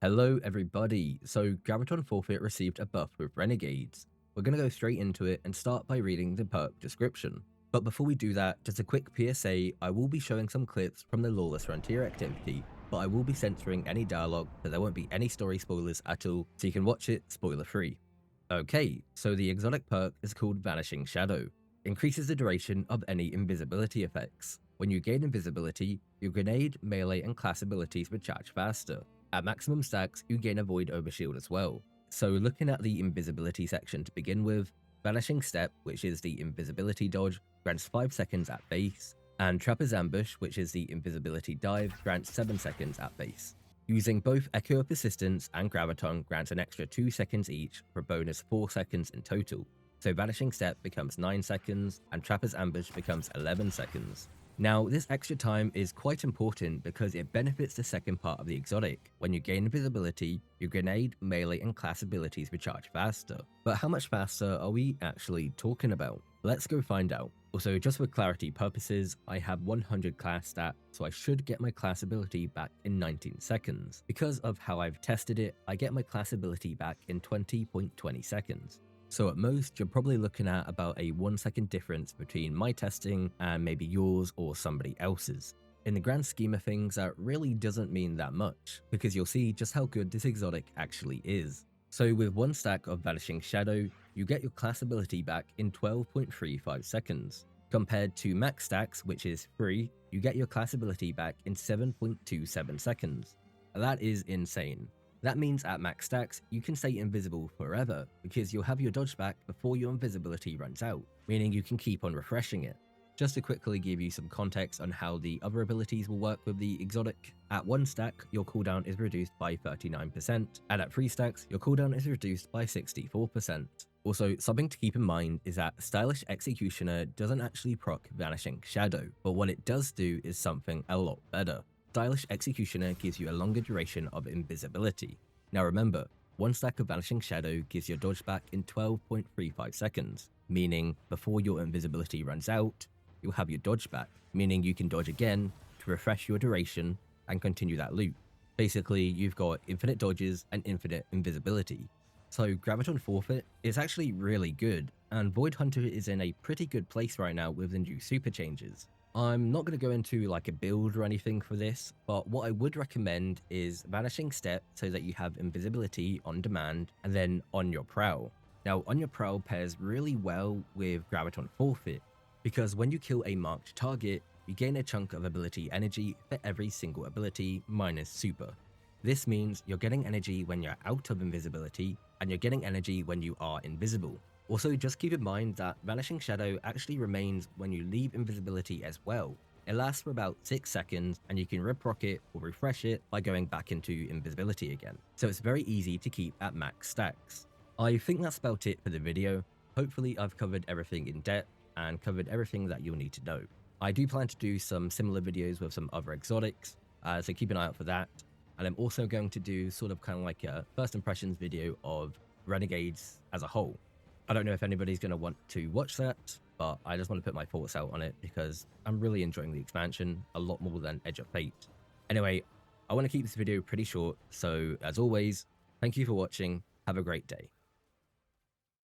Hello everybody, so Graviton Forfeit received a buff with Renegades. We're going to go straight into it and start by reading the perk description. But before we do that, just a quick PSA, I will be showing some clips from the Lawless Frontier activity, but I will be censoring any dialogue so there won't be any story spoilers at all, so you can watch it spoiler free. Okay, so the exotic perk is called Vanishing Shadow. Increases the duration of any invisibility effects. When you gain invisibility, your grenade, melee and class abilities will charge faster. At maximum stacks, you gain a void overshield as well. So looking at the invisibility section to begin with, Vanishing Step, which is the invisibility dodge, grants 5 seconds at base, and Trapper's Ambush, which is the invisibility dive, grants 7 seconds at base. Using both Echo of Persistence and Graviton grants an extra 2 seconds each for a bonus 4 seconds in total. So Vanishing Step becomes 9 seconds and Trapper's Ambush becomes 11 seconds. Now, this extra time is quite important because it benefits the second part of the exotic. When you gain invisibility, your grenade, melee and class abilities recharge faster. But how much faster are we actually talking about? Let's go find out. Also, just for clarity purposes, I have 100 class stat, so I should get my class ability back in 19 seconds. Because of how I've tested it, I get my class ability back in 20.20 seconds. So at most, you're probably looking at about a 1 second difference between my testing and maybe yours or somebody else's. In the grand scheme of things, that really doesn't mean that much, because you'll see just how good this exotic actually is. So with 1 stack of Vanishing Shadow, you get your class ability back in 12.35 seconds. Compared to max stacks, which is 3, you get your class ability back in 7.27 seconds. That is insane. That means at max stacks, you can stay invisible forever, because you'll have your dodge back before your invisibility runs out, meaning you can keep on refreshing it. Just to quickly give you some context on how the other abilities will work with the exotic, at 1 stack, your cooldown is reduced by 39%, and at 3 stacks, your cooldown is reduced by 64%. Also, something to keep in mind is that Stylish Executioner doesn't actually proc Vanishing Shadow, but what it does do is something a lot better. Stylish Executioner gives you a longer duration of invisibility. Now remember, 1 stack of Vanishing Shadow gives your dodge back in 12.35 seconds, meaning before your invisibility runs out, you'll have your dodge back, meaning you can dodge again to refresh your duration and continue that loop. Basically, you've got infinite dodges and infinite invisibility. So Graviton Forfeit is actually really good, and Void Hunter is in a pretty good place right now with the new super changes. I'm not going to go into like a build or anything for this, but what I would recommend is Vanishing Step so that you have invisibility on demand and then on your prowl. Now on your prowl pairs really well with Graviton Forfeit, because when you kill a marked target, you gain a chunk of ability energy for every single ability minus super. This means you're getting energy when you're out of invisibility, and you're getting energy when you are invisible. Also, just keep in mind that Vanishing Shadow actually remains when you leave invisibility as well. It lasts for about 6 seconds, and you can rip-rock it or refresh it by going back into invisibility again. So it's very easy to keep at max stacks. I think that's about it for the video. Hopefully I've covered everything in depth and covered everything that you'll need to know. I do plan to do some similar videos with some other exotics, so keep an eye out for that. And I'm also going to do sort of kind of like a first impressions video of Renegades as a whole. I don't know if anybody's going to want to watch that, but I just want to put my thoughts out on it because I'm really enjoying the expansion a lot more than Edge of Fate. Anyway, I want to keep this video pretty short, so as always, thank you for watching, have a great day.